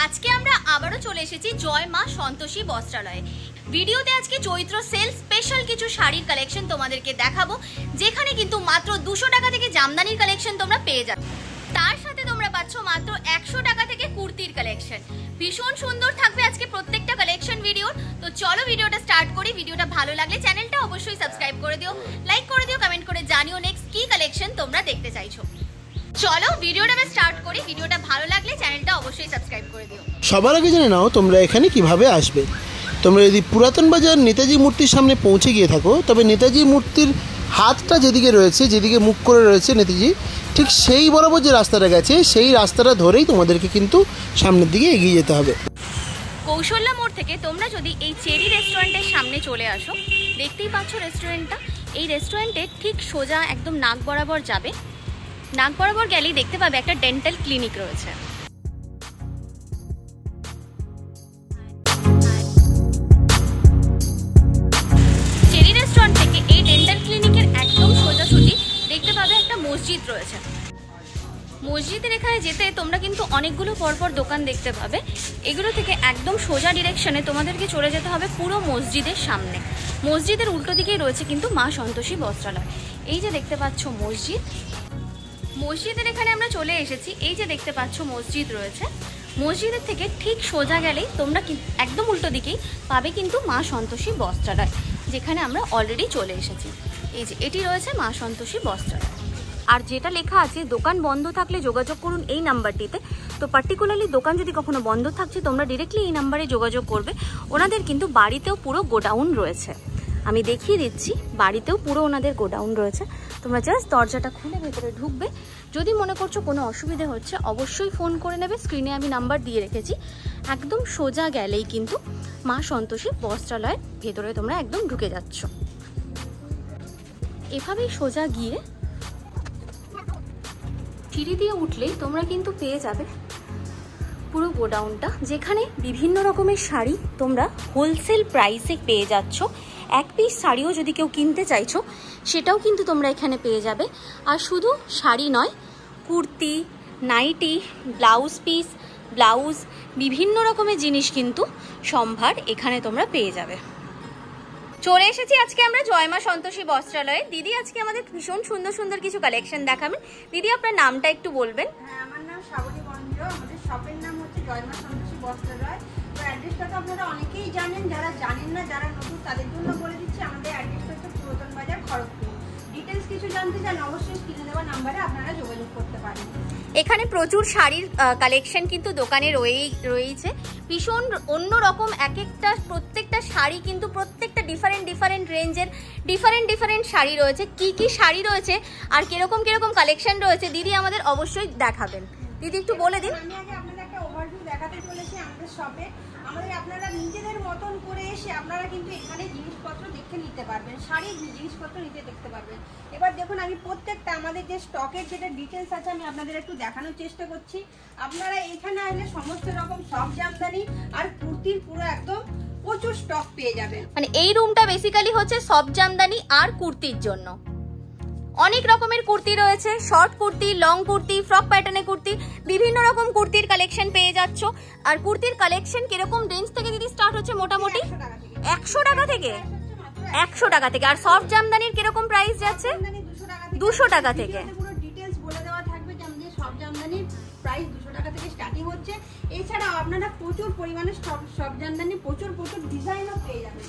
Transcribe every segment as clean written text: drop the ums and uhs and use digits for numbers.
আজকে আমরা আবারও চলে এসেছি জয় মা সন্তোষী বস্ত্রালয়ে। ভিডিওতে আজকে চৈত্র সেল স্পেশাল কিছু শাড়ির কালেকশন তোমাদেরকে দেখাবো, যেখানে কিন্তু মাত্র 200 টাকা থেকে জামদানির কালেকশন তোমরা পেয়ে যাবে। তার সাথে তোমরা পাচ্ছ মাত্র 100 টাকা থেকে কুর্তির কালেকশন। ভীষণ সুন্দর থাকবে আজকে প্রত্যেকটা কালেকশন ভিডিও। তো চলো ভিডিওটা স্টার্ট করি। ভিডিওটা ভালো লাগলে চ্যানেলটা অবশ্যই সাবস্ক্রাইব করে দিও, লাইক করে দিও, কমেন্ট করে জানিও নেক্সট কি কালেকশন তোমরা দেখতে চাইছো। চলো ভিডিওটা স্টার্ট করি। ভিডিওটা ভালো লাগলে চ্যানেলটা অবশ্যই সাবস্ক্রাইব করে দিও। সবার আগে জেনে নাও তোমরা এখানে কিভাবে আসবে। তোমরা যদি পুরাতন বাজার নেতাজি মূর্তির সামনে পৌঁছে গিয়ে থাকো, তবে নেতাজি মূর্তির হাতটা যেদিকে রয়েছে, যেদিকে মুখ করে রয়েছে নেতাজি, ঠিক সেই বরাবর যে রাস্তাটা গেছে সেই রাস্তাটা ধরেই তোমাদেরকে কিন্তু সামনের দিকে এগিয়ে যেতে হবে। কৌশল্যা মোড় থেকে তোমরা যদি এই চেরি রেস্টুরেন্টের সামনে চলে আসো, দেখতেই পাচ্ছ রেস্টুরেন্টটা। এই রেস্টুরেন্টের ঠিক সোজা একদম নাক বরাবর যাবে। নাক বরাবর গেলেই দেখতে পাবে একটা ডেন্টাল ক্লিনিক রয়েছে। চেরি রেস্টুরেন্ট থেকে এই ডেন্টাল ক্লিনিকের একদম সোজাসুজি দেখতে পাবে একটা মসজিদ রয়েছে। মসজিদের এখানে যেতে তোমরা কিন্তু অনেকগুলো পরপর দোকান দেখতে পাবে। এগুলো থেকে একদম সোজা ডিরেকশনে তোমাদেরকে চলে যেতে হবে পুরো মসজিদের সামনে। মসজিদের উল্টো দিকেই রয়েছে কিন্তু মা সন্তোষী বস্ত্রালয়। এই যে দেখতে পাচ্ছ মসজিদ, মসজিদের এখানে আমরা চলে এসেছি। এই যে দেখতে পাচ্ছ মসজিদ রয়েছে। মসজিদের থেকে ঠিক সোজা গেলেই তোমরা একদম উল্টো দিকেই পাবে কিন্তু মা সন্তোষী বস্ত্রালয়, যেখানে আমরা অলরেডি চলে এসেছি। এই যে এটি রয়েছে মা সন্তোষী বস্ত্রালয়। আর যেটা লেখা আছে দোকান বন্ধ থাকলে যোগাযোগ করুন এই নাম্বারটিতে। তো পার্টিকুলারলি দোকান যদি কখনো বন্ধ থাকছে তোমরা ডিরেক্টলি এই নাম্বারে যোগাযোগ করবে। ওনাদের কিন্তু বাড়িতেও পুরো গোডাউন রয়েছে, আমি দেখিয়ে দিচ্ছি। বাড়িতেও পুরো ওনাদের গোডাউন রয়েছে। তোমরা জাস্ট দরজাটা খুলে ভেতরে ঢুকবে। যদি মনে করছো কোনো অসুবিধে হচ্ছে অবশ্যই ফোন করে নেবে। স্ক্রিনে আমি নাম্বার দিয়ে রেখেছি। একদম সোজা গেলেই কিন্তু মা সন্তোষী বস্ত্রালয়ের ভেতরে তোমরা একদম ঢুকে যাচ্ছ। এভাবেই সোজা গিয়ে সিঁড়ি দিয়ে উঠলেই তোমরা কিন্তু পেয়ে যাবে পুরো গোডাউনটা, যেখানে বিভিন্ন রকমের শাড়ি তোমরা হোলসেল প্রাইসে পেয়ে যাচ্ছ। এক পিস শাড়িও যদি কেউ কিনতে চাইছো সেটাও কিন্তু তোমরা এখানে পেয়ে যাবে। আর শুধু শাড়ি নয়, kurti, nightie, blouse piece, blouse, বিভিন্ন রকমের জিনিস কিন্তু সম্ভার এখানে তোমরা পেয়ে যাবে। চলে এসেছি আজকে আমরা জয় মা সন্তোষী বস্ত্রালয়ে। দিদি আজকে আমাদের ভীষণ সুন্দর সুন্দর কিছু কালেকশন দেখাবেন। দিদি আপনার নামটা একটু বলবেন। হ্যাঁ, আমার নাম শ্রাবণী বন্দ্র। আমাদের শপের নাম হচ্ছে জয় মা সন্তোষী বস্ত্রালয়। তো অ্যাড্রেসটা তো আপনারা অনেকেই জানেন, যারা জানেন না, যারা নতুন তাদের জন্য বলে দিচ্ছি। আমাদের অ্যাড্রেসটা হচ্ছে পুরাতন বাজার, খড়গপুর। ডিটেলস কিছু জানতে চান অবশ্যই স্ক্রিনে দেওয়া নাম্বারে আপনারা যোগাযোগ করতে পারেন। এখানে প্রচুর শাড়ির কালেকশন কিন্তু দোকানে রয়েছে। ভীষণ অন্যরকম প্রত্যেকটা শাড়ি কিন্তু প্রত্যেকটা ডিফারেন্ট রেঞ্জের ডিফারেন্ট শাড়ি রয়েছে। কি কি শাড়ি রয়েছে আর কিরকম কালেকশন রয়েছে দিদি আমাদের অবশ্যই দেখাবেন। দিদি একটু বলে দিন। আমি আগে আপনাদের একটা ওভারভিউ দেখাতে চলেছি আমাদের শপে। আমাদের আপনারা নিজেদের মতন করে এসে আপনারা কিন্তু এখানে জিনিসপত্র দেখে নিতে পারবেন, শাড়ির জিনিসপত্র দেখতে পারবেন। এবার দেখুন, আমি প্রত্যেকটা আমাদের যে স্টকের যেটা ডিটেলস আছে আমি আপনাদের একটু দেখানোর চেষ্টা করছি। আপনারা এখানে আসলে সমস্ত রকম সব জামদানি আর কুর্তির পুরো একদম প্রচুর স্টক পেয়ে যাবেন। মানে এই রুমটা বেসিক্যালি হচ্ছে সব জামদানি আর কুর্তির জন্য। অনেক রকমের কুর্তি রয়েছে, short kurti, long kurti, frock প্যাটার্নের কুর্তি, বিভিন্ন রকম কুর্তির কালেকশন পেয়ে যাচ্ছ। আর কুর্তির কালেকশন কিরকম রেঞ্জ থেকে দিদি স্টার্ট হচ্ছে? মোটামুটি 100 টাকা থেকে। 100 টাকা থেকে। আর সফট জামদানির কিরকম প্রাইস যাচ্ছে? 200 টাকা থেকে। পুরো ডিটেলস বলে দেওয়া থাকবে যে আমাদের সব জামদানির প্রাইস 200 টাকা থেকে স্টার্টিং হচ্ছে। এছাড়াও আপনারা প্রচুর পরিমাণে সব জামদানি প্রচুর ডিজাইনও পেয়ে যাবেন।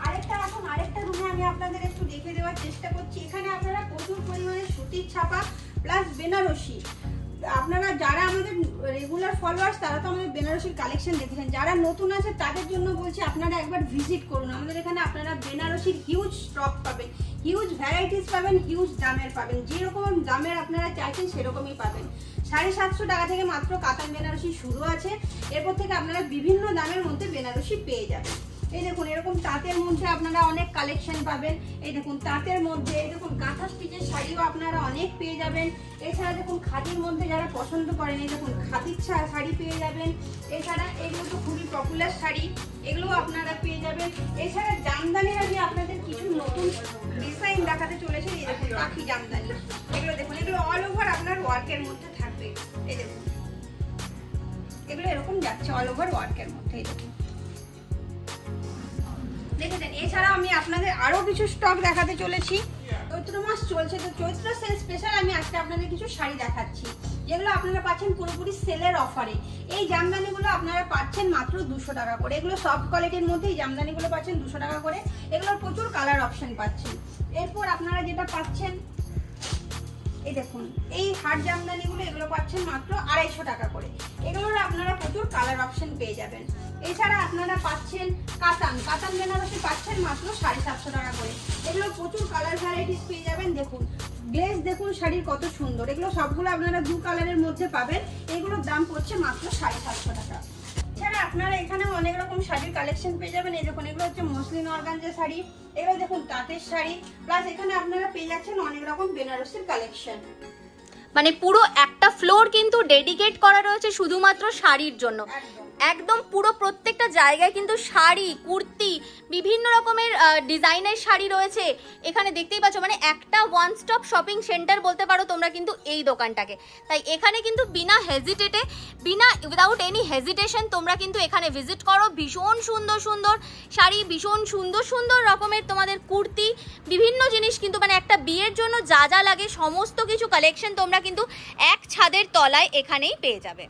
আরেকটা রুমে আমি আপনাদের একটু দেখে দেওয়ার চেষ্টা করছি। এখানে আপনারা প্রচুর পরিমাণে সুতির ছাপা প্লাস বেনারসি, আপনারা যারা আমাদের রেগুলার ফলোয়ার্স তারা তো আমাদের বেনারসির কালেকশন দেখেছেন। যারা নতুন আছে তাদের জন্য বলছি আপনারা একবার ভিজিট করুন। আমাদের এখানে আপনারা বেনারসির হিউজ স্টক পাবেন, হিউজ ভ্যারাইটিস পাবেন, হিউজ দামের পাবেন। যেরকম দামের আপনারা চাইছেন সেরকমই পাবেন। 750 টাকা থেকে মাত্র কাতান বেনারসি শুরু আছে। এরপর থেকে আপনারা বিভিন্ন দামের মধ্যে বেনারসি পেয়ে যাবেন। এই দেখুন, এরকম তাঁতের মধ্যে আপনারা অনেক কালেকশন পাবেন। এই দেখুন তাঁতের মধ্যে, এই দেখুন কাঁথা স্টিচের শাড়িও আপনারা অনেক পেয়ে যাবেন। এছাড়া দেখুন খাদির মধ্যে যারা পছন্দ করেন, এই দেখুন খাদির শাড়ি পেয়ে যাবেন। এছাড়া এগুলো তো খুবই পপুলার শাড়ি, এগুলোও আপনারা পেয়ে যাবেন। এছাড়া জামদানির আমি আপনাদের কিছু নতুন ডিজাইন দেখাতে চলেছি। এই দেখুন পাখি জামদানি, এগুলো দেখুন, এগুলো অল ওভার আপনার ওয়ার্কের মধ্যে থাকবে। এই দেখুন এগুলো এরকম যাচ্ছে অল ওভার ওয়ার্কের মধ্যে। দেখেছেন। এছাড়াও আমি আপনাদের আরো কিছু স্টক দেখাতে চলেছি। চৈত্র মাস চলছে, তো চৈত্র সেল স্পেশাল আমি আজকে আপনাদের কিছু শাড়ি দেখাচ্ছি, যেগুলো আপনারা পাচ্ছেন পুরোপুরি সেলের অফারে। এই জামদানিগুলো আপনারা পাচ্ছেন মাত্র 200 টাকা করে। এগুলো সফট কোয়ালিটির মধ্যে এই জামদানিগুলো পাচ্ছেন 200 টাকা করে। এগুলোর প্রচুর কালার অপশন পাচ্ছেন। এরপর আপনারা যেটা পাচ্ছেন, এই দেখুন এই হাট জামদানিগুলো, এগুলো পাচ্ছেন মাত্র 250 টাকা করে। এগুলোর আপনারা প্রচুর কালার অপশন পেয়ে যাবেন। এছাড়া আপনারা পাচ্ছেন কাতান বেনারসি পাচ্ছেন মাত্র 750 টাকা করে। এগুলো প্রচুর কালার ভ্যারাইটিস পেয়ে যাবেন। দেখুন গ্লেজ দেখুন শাড়ির কত সুন্দর। এগুলো সবগুলো আপনারা 2 কালারের মধ্যে পাবেন। এগুলোর দাম পড়ছে মাত্র 750 টাকা। এছাড়া আপনারা এখানে অনেক রকম শাড়ির কালেকশন পেয়ে যাবেন। এই দেখুন এগুলো হচ্ছে মসলিন অর্গানজা শাড়ি, এগুলো দেখুন তাঁতের শাড়ি, প্লাস এখানে আপনারা পেয়ে যাচ্ছেন অনেক রকম বেনারসির কালেকশন। মানে পুরো একটা ফ্লোর কিন্তু ডেডিকেট করা রয়েছে শুধুমাত্র শাড়ির জন্য। একদম পুরো প্রত্যেকটা জায়গায় কিন্তু শাড়ি, কুর্তি, বিভিন্ন রকমের ডিজাইনের শাড়ি রয়েছে। এখানে দেখতেই পাচ্ছ, মানে একটা ওয়ান স্টপ শপিং সেন্টার বলতে পারো তোমরা কিন্তু এই দোকানটাকে। তাই এখানে কিন্তু উইদাউট এনি হেজিটেশন তোমরা কিন্তু এখানে ভিজিট করো। ভীষণ সুন্দর সুন্দর শাড়ি, ভীষণ সুন্দর সুন্দর রকমের তোমাদের কুর্তি, বিভিন্ন জিনিস কিন্তু মানে একটা বিয়ের জন্য যা যা লাগে সমস্ত কিছু কালেকশন তোমরা কিন্তু এক ছাদের তলায় এখানেই পেয়ে যাবে।